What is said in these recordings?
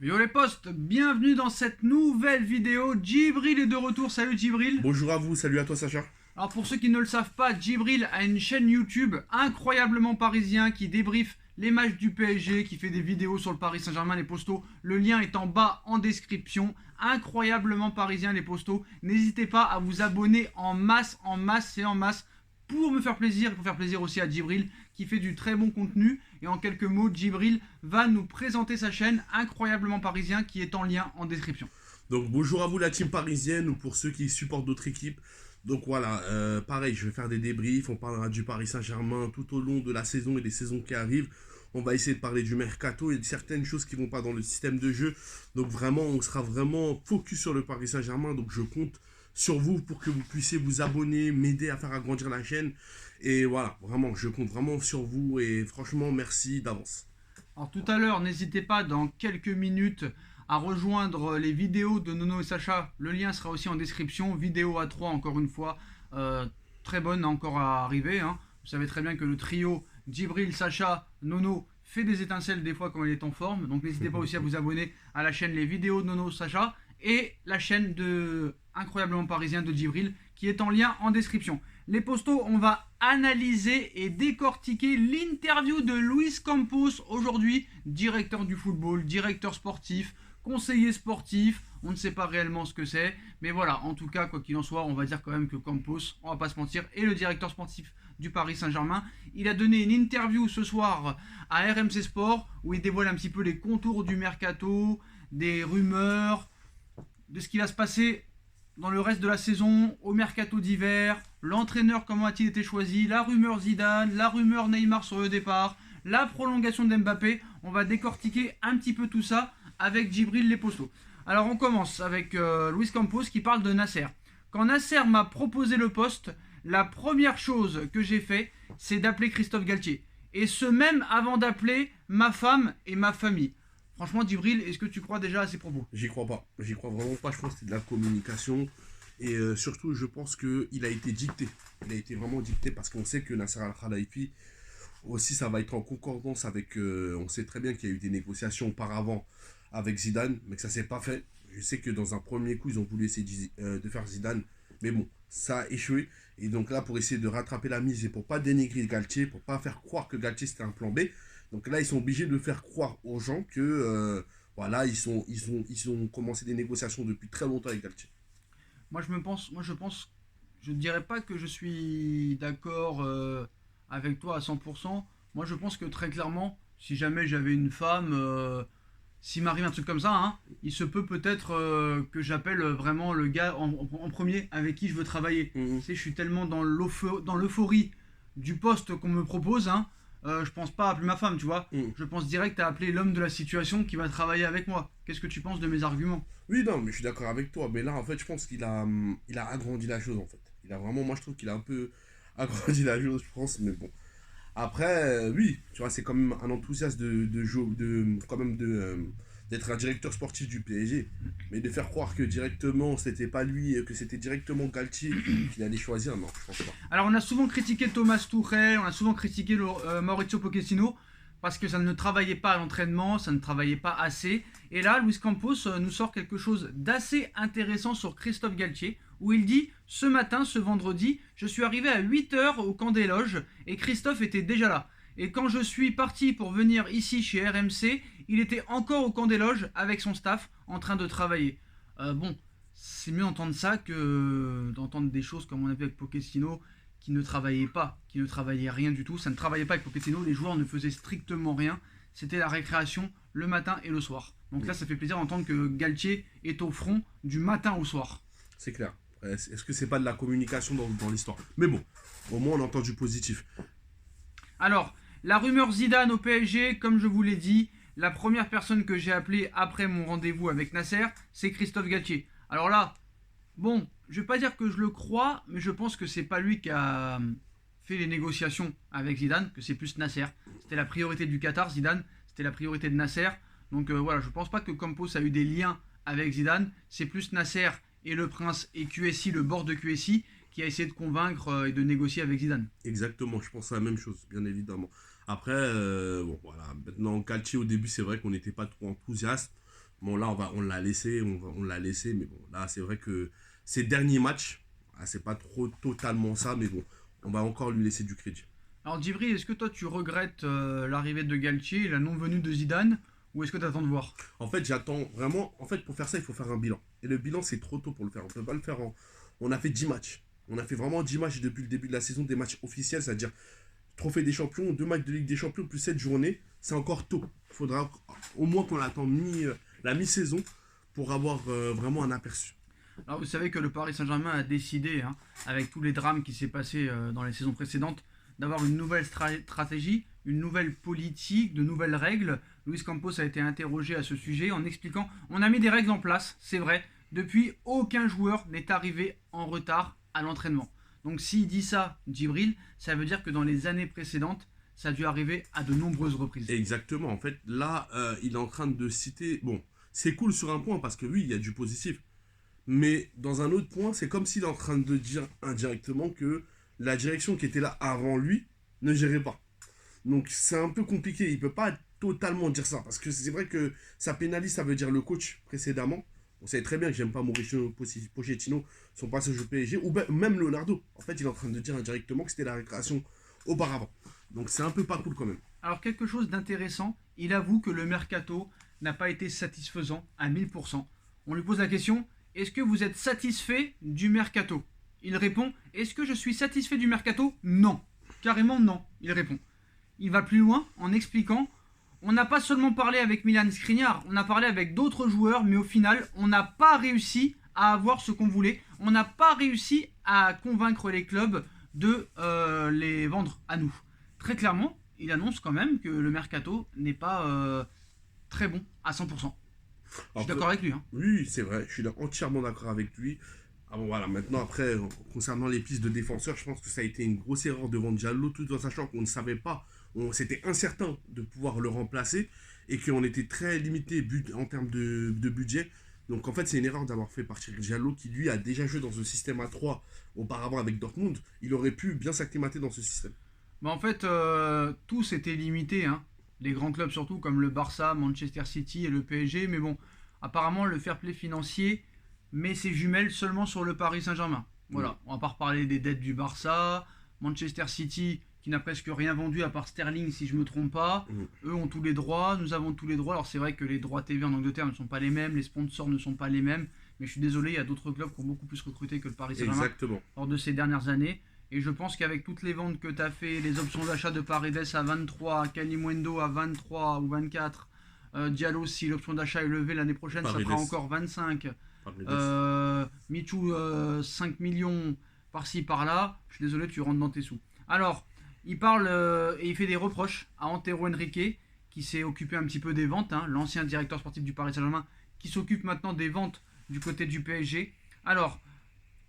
Yo les potes, bienvenue dans cette nouvelle vidéo. Djibril est de retour, salut Djibril. Bonjour à vous, salut à toi Sacha. Alors pour ceux qui ne le savent pas, Djibril a une chaîne YouTube incroyablement parisien qui débriefe les matchs du PSG, qui fait des vidéos sur le Paris Saint-Germain, les postos. Le lien est en bas en description. Incroyablement parisien les postos. N'hésitez pas à vous abonner en masse et en masse pour me faire plaisir et pour faire plaisir aussi à Djibril qui fait du très bon contenu. Et en quelques mots, Djibril va nous présenter sa chaîne Incroyablement Parisien qui est en lien en description. Donc bonjour à vous la team parisienne ou pour ceux qui supportent d'autres équipes. Donc voilà, pareil, je vais faire des débriefs, on parlera du Paris Saint-Germain tout au long de la saison et des saisons qui arrivent. On va essayer de parler du mercato et de certaines choses qui ne vont pas dans le système de jeu. Donc vraiment, on sera vraiment focus sur le Paris Saint-Germain. Donc je compte sur vous pour que vous puissiez vous abonner, m'aider à faire agrandir la chaîne. Et voilà, vraiment, je compte vraiment sur vous et franchement, merci d'avance. Alors tout à l'heure, n'hésitez pas dans quelques minutes à rejoindre les vidéos de Nono et Sacha. Le lien sera aussi en description. Vidéo à 3 encore une fois. Très bonne encore à arriver. Hein. Vous savez très bien que le trio Djibril, Sacha, Nono fait des étincelles des fois quand il est en forme. Donc n'hésitez pas aussi à vous abonner à la chaîne Les Vidéos de Nono, Sacha et la chaîne de Incroyablement Parisien de Djibril qui est en lien en description. Les postos, on va analyser et décortiquer l'interview de Luis Campos aujourd'hui, directeur du football, directeur sportif, conseiller sportif, on ne sait pas réellement ce que c'est, mais voilà, en tout cas, quoi qu'il en soit, on va dire quand même que Campos, on va pas se mentir, est le directeur sportif du Paris Saint-Germain. Il a donné une interview ce soir à RMC Sport où il dévoile un petit peu les contours du mercato, des rumeurs, de ce qui va se passer dans le reste de la saison, au mercato d'hiver, l'entraîneur, comment a-t-il été choisi, la rumeur Zidane, la rumeur Neymar sur le départ, la prolongation d'Mbappé. On va décortiquer un petit peu tout ça avec Djibril les postos. Alors on commence avec Luis Campos qui parle de Nasser. Quand Nasser m'a proposé le poste, la première chose que j'ai fait, c'est d'appeler Christophe Galtier. Et ce même avant d'appeler ma femme et ma famille. Franchement, Djibril, est-ce que tu crois déjà à ces propos? J'y crois pas, j'y crois vraiment pas, je pense que c'est de la communication. Et surtout, je pense qu'il a été dicté. Il a été vraiment dicté parce qu'on sait que Nasser Al-Khelaifi, aussi, ça va être en concordance avec. On sait très bien qu'il y a eu des négociations auparavant avec Zidane, mais que ça s'est pas fait. Je sais que dans un premier coup, ils ont voulu essayer de faire Zidane, mais bon, ça a échoué. Et donc là, pour essayer de rattraper la mise et pour pas dénigrer Galtier, pour pas faire croire que Galtier c'était un plan B, donc là, ils sont obligés de faire croire aux gens que voilà, ils ont commencé des négociations depuis très longtemps avec Galtier. Je ne dirais pas que je suis d'accord avec toi à 100%. Moi, je pense que très clairement, si jamais j'avais une femme, s'il m'arrive un truc comme ça, hein, il se peut peut-être que j'appelle vraiment le gars en premier avec qui je veux travailler. Tu Mhm. sais, je suis tellement dans l'euphorie du poste qu'on me propose, hein, je pense pas appeler ma femme, tu vois. Mhm. Je pense direct à appeler l'homme de la situation qui va travailler avec moi. Qu'est-ce que tu penses de mes arguments? Oui, non, mais je suis d'accord avec toi. Mais là, en fait, je pense il a agrandi la chose, en fait. Il a vraiment, moi, je trouve qu'il a un peu agrandi la chose, je pense. Mais bon. Après, oui, tu vois, c'est quand même un enthousiasme quand même d'être un directeur sportif du PSG. Mais de faire croire que directement, c'était pas lui, que c'était directement Galtier qu'il allait choisir, non, je pense pas. Alors on a souvent critiqué Thomas Tuchel, on a souvent critiqué Maurizio Pochettino parce que ça ne travaillait pas à l'entraînement, ça ne travaillait pas assez. Et là, Luis Campos nous sort quelque chose d'assez intéressant sur Christophe Galtier, où il dit « Ce matin, ce vendredi, je suis arrivé à 8h au camp des loges et Christophe était déjà là. Et quand je suis parti pour venir ici chez RMC, il était encore au camp des loges avec son staff en train de travailler. Bon, c'est mieux d'entendre ça que d'entendre des choses comme on a vu avec Pochettino qui ne travaillait pas, qui ne travaillait rien du tout. Ça ne travaillait pas avec Pochettino, les joueurs ne faisaient strictement rien. C'était la récréation le matin et le soir. Donc là, ça fait plaisir d'entendre que Galtier est au front du matin au soir. C'est clair. Est-ce que c'est pas de la communication dans l'histoire? Mais bon, au moins, on entend du positif. Alors, la rumeur Zidane au PSG, comme je vous l'ai dit, la première personne que j'ai appelée après mon rendez-vous avec Nasser, c'est Christophe Galtier. Alors là, bon, je vais pas dire que je le crois, mais je pense que c'est pas lui qui a fait les négociations avec Zidane, que c'est plus Nasser. C'était la priorité du Qatar, Zidane, c'était la priorité de Nasser. Donc voilà, je pense pas que Campos a eu des liens avec Zidane, c'est plus Nasser et le prince et QSI, le board de QSI, qui a essayé de convaincre et de négocier avec Zidane. Exactement, je pense à la même chose, bien évidemment. Après, bon, voilà, maintenant, Galtier, au début, c'est vrai qu'on n'était pas trop enthousiaste. Bon, là, on l'a laissé, on l'a laissé, mais bon, là, c'est vrai que ces derniers matchs, c'est pas trop totalement ça, mais bon, on va encore lui laisser du crédit. Alors Djibril, est-ce que toi tu regrettes l'arrivée de Galtier et la non-venue de Zidane ou est-ce que tu attends de voir? En fait, j'attends vraiment. En fait, pour faire ça, il faut faire un bilan. Et le bilan, c'est trop tôt pour le faire. On peut pas le faire en. On a fait 10 matchs. On a fait vraiment 10 matchs depuis le début de la saison, des matchs officiels, c'est-à-dire Trophée des Champions, 2 matchs de Ligue des Champions, plus 7 journées. C'est encore tôt. Il faudra au moins qu'on attende la mi-saison pour avoir vraiment un aperçu. Alors vous savez que le Paris Saint-Germain a décidé, hein, avec tous les drames qui s'est passé dans les saisons précédentes, d'avoir une nouvelle stratégie, une nouvelle politique, de nouvelles règles. Luis Campos a été interrogé à ce sujet en expliquant on a mis des règles en place, c'est vrai, depuis aucun joueur n'est arrivé en retard à l'entraînement. Donc s'il dit ça, Djibril, ça veut dire que dans les années précédentes, ça a dû arriver à de nombreuses reprises. Exactement. En fait, là, il est en train de citer. Bon, c'est cool sur un point parce que oui, il y a du positif. Mais dans un autre point, c'est comme s'il est en train de dire indirectement que la direction qui était là avant lui ne gérait pas. Donc c'est un peu compliqué. Il peut pas totalement dire ça. Parce que c'est vrai que ça pénalise, ça veut dire le coach précédemment. On sait très bien que j'aime pas Mauricio Pochettino, son passage au PSG, ou même Leonardo. En fait, il est en train de dire indirectement que c'était la récréation auparavant. Donc c'est un peu pas cool quand même. Alors quelque chose d'intéressant, il avoue que le mercato n'a pas été satisfaisant à 1000%. On lui pose la question, est-ce que vous êtes satisfait du mercato? Il répond, est-ce que je suis satisfait du mercato? Non. Carrément non, il répond. Il va plus loin en expliquant, on n'a pas seulement parlé avec Milan Skriniar, on a parlé avec d'autres joueurs, mais au final, on n'a pas réussi à avoir ce qu'on voulait. On n'a pas réussi à convaincre les clubs de les vendre à nous. Très clairement, il annonce quand même que le mercato n'est pas très bon à 100%. Je suis Alors, d'accord avec lui. Hein. oui, c'est vrai, je suis entièrement d'accord avec lui. Ah bon, voilà, maintenant, après, concernant les pistes de défenseurs, je pense que ça a été une grosse erreur de vendre Diallo, tout en sachant qu'on ne savait pas, c'était incertain de pouvoir le remplacer et qu'on était très limité en termes de budget. Donc, en fait, c'est une erreur d'avoir fait partir Diallo qui, lui, a déjà joué dans un système à 3 auparavant avec Dortmund. Il aurait pu bien s'acclimater dans ce système. Bah, en fait, tous étaient limités. Hein. Les grands clubs surtout, comme le Barça, Manchester City et le PSG. Mais bon, apparemment, le fair play financier met ses jumelles seulement sur le Paris Saint-Germain. Voilà, on va pas reparler des dettes du Barça, Manchester City qui n'a presque rien vendu à part Sterling si je me trompe pas. Eux ont tous les droits, nous avons tous les droits. Alors c'est vrai que les droits TV en Angleterre ne sont pas les mêmes, les sponsors ne sont pas les mêmes, mais je suis désolé, il y a d'autres clubs qui ont beaucoup plus recruté que le Paris Saint-Germain Exactement. lors de ces dernières années. Et je pense qu'avec toutes les ventes que tu as fait, les options d'achat de Paredes à 23, Kalimundo à 23 ou 24, Diallo si l'option d'achat est levée l'année prochaine, Paredes. ça fera encore 25. Michou 5 millions par-ci par-là, je suis désolé, tu rentres dans tes sous. Alors, il parle et il fait des reproches à Antero Henrique, qui s'est occupé un petit peu des ventes, hein, l'ancien directeur sportif du Paris Saint-Germain, qui s'occupe maintenant des ventes du côté du PSG. Alors,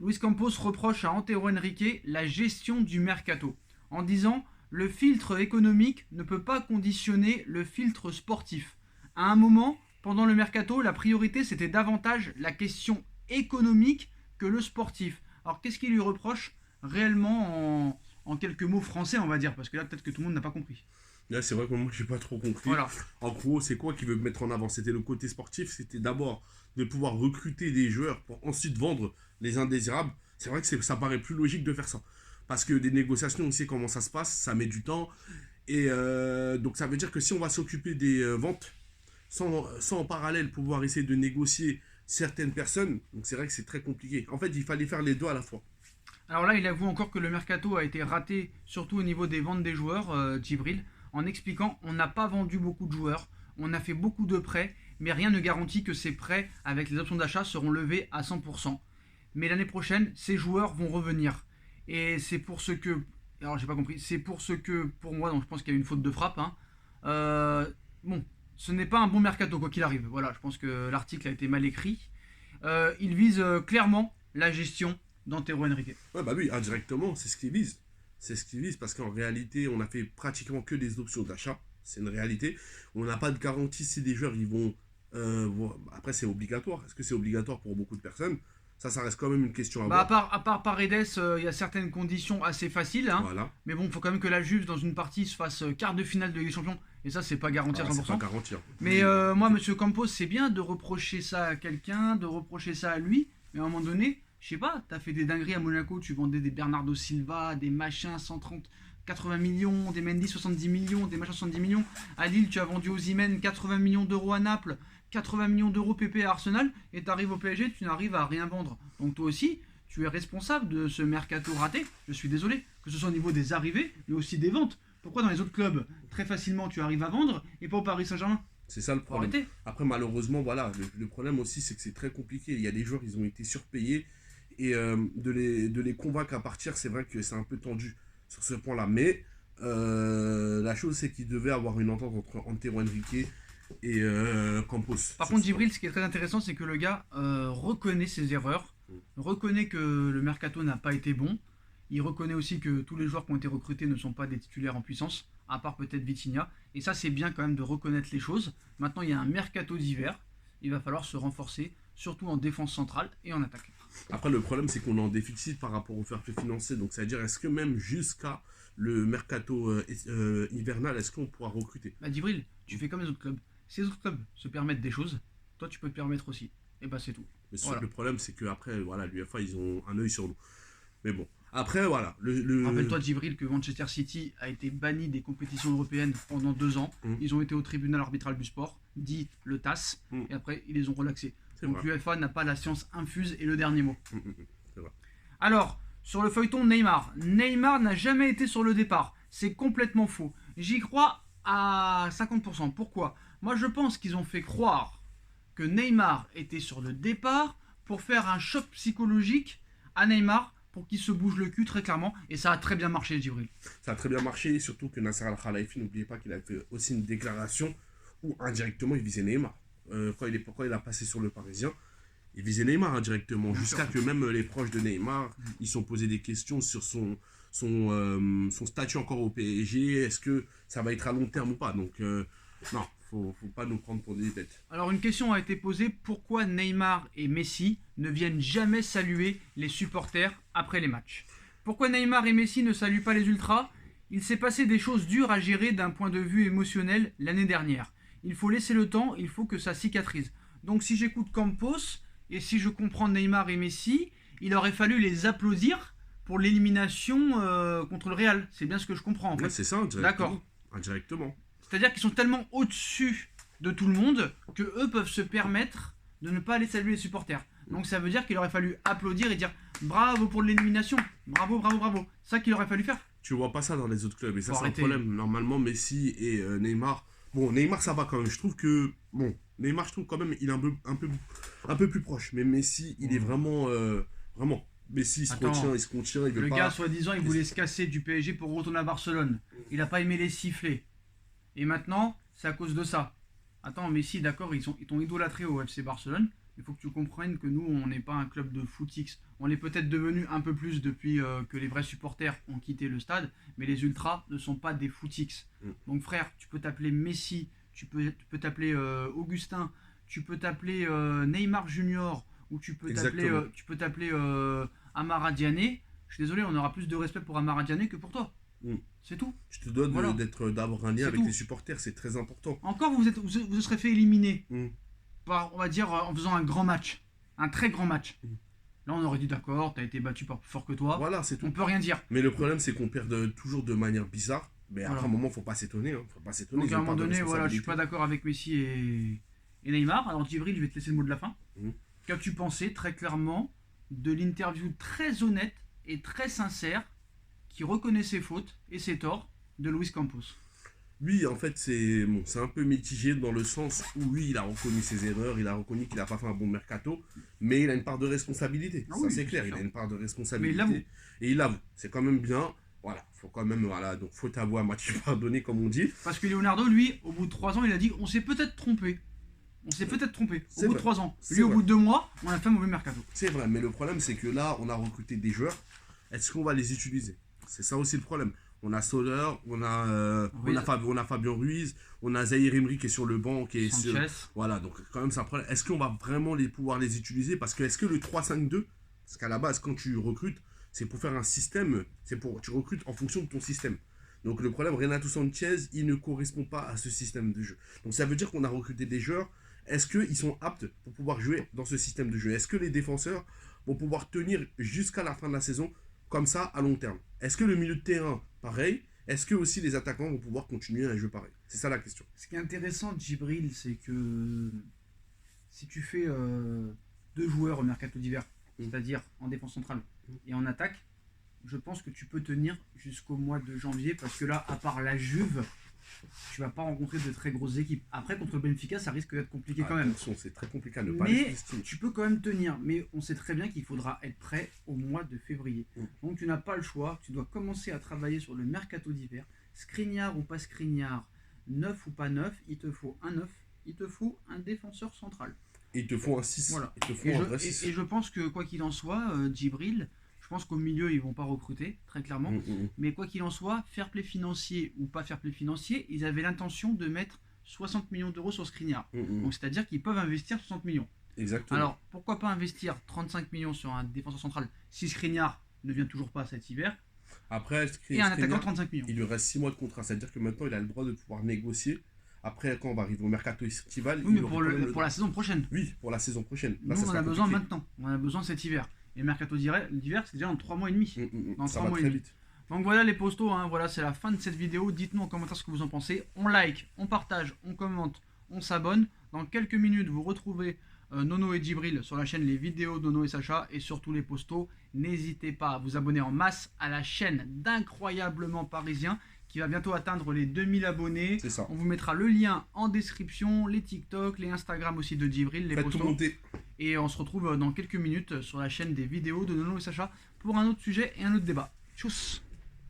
Luis Campos reproche à Antero Henrique la gestion du mercato, en disant le filtre économique ne peut pas conditionner le filtre sportif. À un moment, pendant le mercato, la priorité c'était davantage la question économique que le sportif. Alors qu'est-ce qu'il lui reproche réellement en quelques mots français, on va dire, parce que là peut-être que tout le monde n'a pas compris. Là, c'est vrai que moi, j'ai pas trop compris. Voilà. En gros, c'est quoi qu'il veut mettre en avant? C'était le côté sportif, c'était d'abord de pouvoir recruter des joueurs pour ensuite vendre les indésirables. C'est vrai que ça paraît plus logique de faire ça. Parce que des négociations, on sait comment ça se passe, ça met du temps. Et donc, ça veut dire que si on va s'occuper des ventes, sans en parallèle pouvoir essayer de négocier certaines personnes, donc c'est vrai que c'est très compliqué. En fait, il fallait faire les deux à la fois. Alors là, il avoue encore que le mercato a été raté, surtout au niveau des ventes des joueurs, Djibril, en expliquant on n'a pas vendu beaucoup de joueurs, on a fait beaucoup de prêts, mais rien ne garantit que ces prêts, avec les options d'achat, seront levés à 100%. Mais l'année prochaine, ces joueurs vont revenir. Et c'est pour ce que... Alors j'ai pas compris, c'est pour ce que, pour moi, donc je pense qu'il y a une faute de frappe. Hein. Bon, ce n'est pas un bon mercato, quoi qu'il arrive. Voilà, je pense que l'article a été mal écrit. Il vise clairement la gestion d'Antero Henrique. Ouais, bah oui, indirectement, c'est ce qu'ils visent. C'est ce qu'ils visent parce qu'en réalité, on a fait pratiquement que des options d'achat. C'est une réalité. On n'a pas de garantie si des joueurs ils vont. Après, c'est obligatoire. Est-ce que c'est obligatoire pour beaucoup de personnes? Ça reste quand même une question à Bah, voir. à part Paredes, il y a certaines conditions assez faciles. Hein. Voilà. Mais bon, il faut quand même que la Juve, dans une partie, se fasse quart de finale de Ligue des Champions Et ça, c'est pas garanti à Ah, c'est pas 100%. garanti, hein. Mais moi, Monsieur Campos, c'est bien de reprocher ça à quelqu'un, de reprocher ça à lui, mais à un moment donné, je sais pas, t'as fait des dingueries à Monaco, tu vendais des Bernardo Silva, des machins 130, 80 millions, des Mendy 70 millions, des machins 70 millions. À Lille, tu as vendu Osimhen 80 millions d'euros à Naples, 80 millions d'euros PP à Arsenal, et t'arrives au PSG, tu n'arrives à rien vendre. Donc toi aussi, tu es responsable de ce mercato raté, je suis désolé, que ce soit au niveau des arrivées, mais aussi des ventes. Pourquoi dans les autres clubs, très facilement, tu arrives à vendre, et pas au Paris Saint-Germain? C'est ça le Faut problème. arrêter. Après, malheureusement, voilà, le problème aussi, c'est que c'est très compliqué. Il y a des joueurs, ils ont été surpayés. Et de les convaincre à partir, c'est vrai que c'est un peu tendu sur ce point-là. Mais la chose, c'est qu'il devait avoir une entente entre Antero Henrique et Campos. Par contre, Djibril, ce qui est très intéressant, c'est que le gars reconnaît ses erreurs, reconnaît que le mercato n'a pas été bon. Il reconnaît aussi que tous les joueurs qui ont été recrutés ne sont pas des titulaires en puissance, à part peut-être Vitinha. Et ça, c'est bien quand même de reconnaître les choses. Maintenant, il y a un mercato d'hiver. Il va falloir se renforcer, surtout en défense centrale et en attaque. Après, le problème, c'est qu'on est en déficit par rapport au fair play financier. Donc, c'est-à-dire, est-ce que même jusqu'à le mercato hivernal, est-ce qu'on pourra recruter? Bah, Djibril, tu fais comme les autres clubs. Si les autres clubs se permettent des choses, toi, tu peux te permettre aussi. Et bah, c'est tout. Mais Voilà. le problème, c'est qu'après, voilà, l'UEFA, ils ont un œil sur nous. Mais bon, après, voilà. Rappelle-toi, Djibril, que Manchester City a été banni des compétitions européennes pendant 2 ans. Ils ont été au tribunal arbitral du sport, dit le TAS, et après, ils les ont relaxés. Donc l'UEFA n'a pas la science infuse et le dernier mot. C'est vrai. Alors, sur le feuilleton Neymar. Neymar n'a jamais été sur le départ. C'est complètement faux. J'y crois à 50%. Pourquoi? Moi, je pense qu'ils ont fait croire que Neymar était sur le départ pour faire un choc psychologique à Neymar pour qu'il se bouge le cul très clairement. Et ça a très bien marché, Djibril. Ça a très bien marché, surtout que Nasser Al-Khelaifi, n'oubliez pas qu'il a fait aussi une déclaration où indirectement il visait Neymar. Pourquoi il a passé sur le Parisien, il visait Neymar indirectement, jusqu'à que même les proches de Neymar, ils se sont posés des questions sur son statut encore au PSG. Est-ce que ça va être à long terme ou pas? Donc, non, faut pas nous prendre pour des bêtes. Alors une question a été posée, pourquoi Neymar et Messi ne viennent jamais saluer les supporters après les matchs? Pourquoi Neymar et Messi ne saluent pas les ultras? Il s'est passé des choses dures à gérer d'un point de vue émotionnel l'année dernière. Il faut laisser le temps, il faut que ça cicatrise. Donc si j'écoute Campos, et si je comprends Neymar et Messi, il aurait fallu les applaudir pour l'élimination contre le Real. C'est bien ce que je comprends en fait. Ouais, c'est ça, indirectement. D'accord. Indirectement. C'est-à-dire qu'ils sont tellement au-dessus de tout le monde que eux peuvent se permettre de ne pas aller saluer les supporters. Donc ça veut dire qu'il aurait fallu applaudir et dire bravo pour l'élimination, bravo, bravo, bravo. C'est ça qu'il aurait fallu faire. Tu vois pas ça dans les autres clubs, et ça, Faut c'est un arrêter. problème. Normalement, Messi et Neymar. Bon, Neymar, ça va quand même. Je trouve que. Bon, Neymar, je trouve quand même, il est un peu plus proche. Mais Messi, il est vraiment. Vraiment. Messi, il se Attends, contient, il veut Le pas. gars, soi-disant, il voulait se casser du PSG pour retourner à Barcelone. Il n'a pas aimé les sifflets. Et maintenant, c'est à cause de ça. Attends, Messi, d'accord, ils t'ont idolâtré au FC Barcelone. Il faut que tu comprennes que nous, on n'est pas un club de footix. On l'est peut-être devenu un peu plus depuis que les vrais supporters ont quitté le stade, mais les ultras ne sont pas des footix. Donc frère, tu peux t'appeler Messi, tu peux t'appeler Augustin, tu peux t'appeler Neymar Junior, ou tu peux t'appeler Amara Diané. Je suis désolé, on aura plus de respect pour Amara Diané que pour toi. C'est tout. Je te donne Voilà. d'avoir un lien C'est avec tout. les supporters, c'est très important. Encore, vous serez fait éliminer Mm. par, on va dire, en faisant un grand match. Un très grand match. Là, on aurait dit d'accord, t'as été battu par plus fort que toi. Voilà, c'est tout. On peut rien dire. Mais le problème, c'est qu'on perd toujours de manière bizarre. Mais après Voilà. un moment, faut pas s'étonner. Hein. Faut pas s'étonner. Donc ils à un ont moment part de donné, voilà, je suis pas responsabilité. d'accord avec Messi et Neymar. Alors Djibril, je vais te laisser le mot de la fin. Mhm. Qu'as-tu pensé très clairement de l'interview très honnête et très sincère qui reconnaît ses fautes et ses torts de Luis Campos? Lui, en fait, c'est bon, un peu mitigé dans le sens où, oui, il a reconnu ses erreurs, il a reconnu qu'il n'a pas fait un bon mercato, mais il a une part de responsabilité. Ah ça, oui, c'est clair, c'est il a sûr. une part de Mais il responsabilité. l'avoue. Et il l'avoue. C'est quand même bien. Voilà, faut quand même, voilà, donc faut t'avouer à moitié pardonner, comme on dit. Parce que Leonardo, lui, au bout de 3 ans, il a dit on s'est peut-être trompé. On s'est peut-être trompé. Au C'est bout de vrai. 3 ans. C'est Lui, au vrai. bout de 2 mois, on a fait un mauvais mercato. C'est vrai, mais le problème, c'est que là, on a recruté des joueurs. Est-ce qu'on va les utiliser? C'est ça aussi le problème. On a Soler, on a Fabien Ruiz, on a Zahir Emery qui est sur le banc, qui est sur... Sanchez. Voilà, donc quand même, c'est un problème. Est-ce qu'on va vraiment pouvoir les utiliser? Parce que est-ce que le 3-5-2, parce qu'à la base, quand tu recrutes, c'est pour faire un système, tu recrutes en fonction de ton système. Donc le problème, Renato Sanchez, il ne correspond pas à ce système de jeu. Donc ça veut dire qu'on a recruté des joueurs. Est-ce qu'ils sont aptes pour pouvoir jouer dans ce système de jeu? Est-ce que les défenseurs vont pouvoir tenir jusqu'à la fin de la saison comme ça à long terme? Est-ce que le milieu de terrain, pareil? Est-ce que aussi les attaquants vont pouvoir continuer à jouer pareil? C'est ça la question. Ce qui est intéressant de Djibril, c'est que si tu fais deux joueurs au mercato d'hiver, c'est-à-dire en défense centrale et en attaque, je pense que tu peux tenir jusqu'au mois de janvier parce que là, à part la Juve, tu vas pas rencontrer de très grosses équipes. Après, contre le Benfica, ça risque d'être compliqué quand même. Attention, c'est très compliqué à ne pas Mais sous-estimer. tu peux quand même tenir. Mais on sait très bien qu'il faudra être prêt au mois de février. Donc tu n'as pas le choix. Tu dois commencer à travailler sur le mercato d'hiver. Skriniar ou pas Skriniar, neuf ou pas neuf, il te faut un neuf, il te faut un défenseur central. Et il te faut un 6. Voilà. Il te faut un vrai 6. Et je pense que quoi qu'il en soit, Djibril, je pense qu'au milieu, ils vont pas recruter, très clairement. Mais quoi qu'il en soit, fair play financier ou pas fair play financier, ils avaient l'intention de mettre 60 millions d'euros sur Skriniar. Donc c'est-à-dire qu'ils peuvent investir 60 millions. Exactement. Alors, pourquoi pas investir 35 millions sur un défenseur central si Skriniar ne vient toujours pas cet hiver? Après, Et un attaquant 35 millions. Il lui reste 6 mois de contrat. C'est-à-dire que maintenant, il a le droit de pouvoir négocier. Après, quand on va arriver au mercato estival, Oui, mais pour la saison prochaine. Oui, pour la saison prochaine. Là, nous, on a besoin maintenant. On a besoin cet hiver. Et le mercato d'hiver, c'est déjà dans 3 mois et demi. Dans ça 3 mois et demi. Vite. Donc voilà les postos, hein. Voilà, c'est la fin de cette vidéo. Dites-nous en commentaire ce que vous en pensez. On like, on partage, on commente, on s'abonne. Dans quelques minutes, vous retrouvez Nono et Djibril sur la chaîne Les Vidéos de Nono et Sacha et surtout les postos. N'hésitez pas à vous abonner en masse à la chaîne d'Incroyablement Parisien qui va bientôt atteindre les 2000 abonnés. C'est ça. On vous mettra le lien en description, les TikTok, les Instagram aussi de Djibril, les postos. Tout monter. Et on se retrouve dans quelques minutes sur la chaîne des vidéos de Nono et Sacha pour un autre sujet et un autre débat. Tchuss.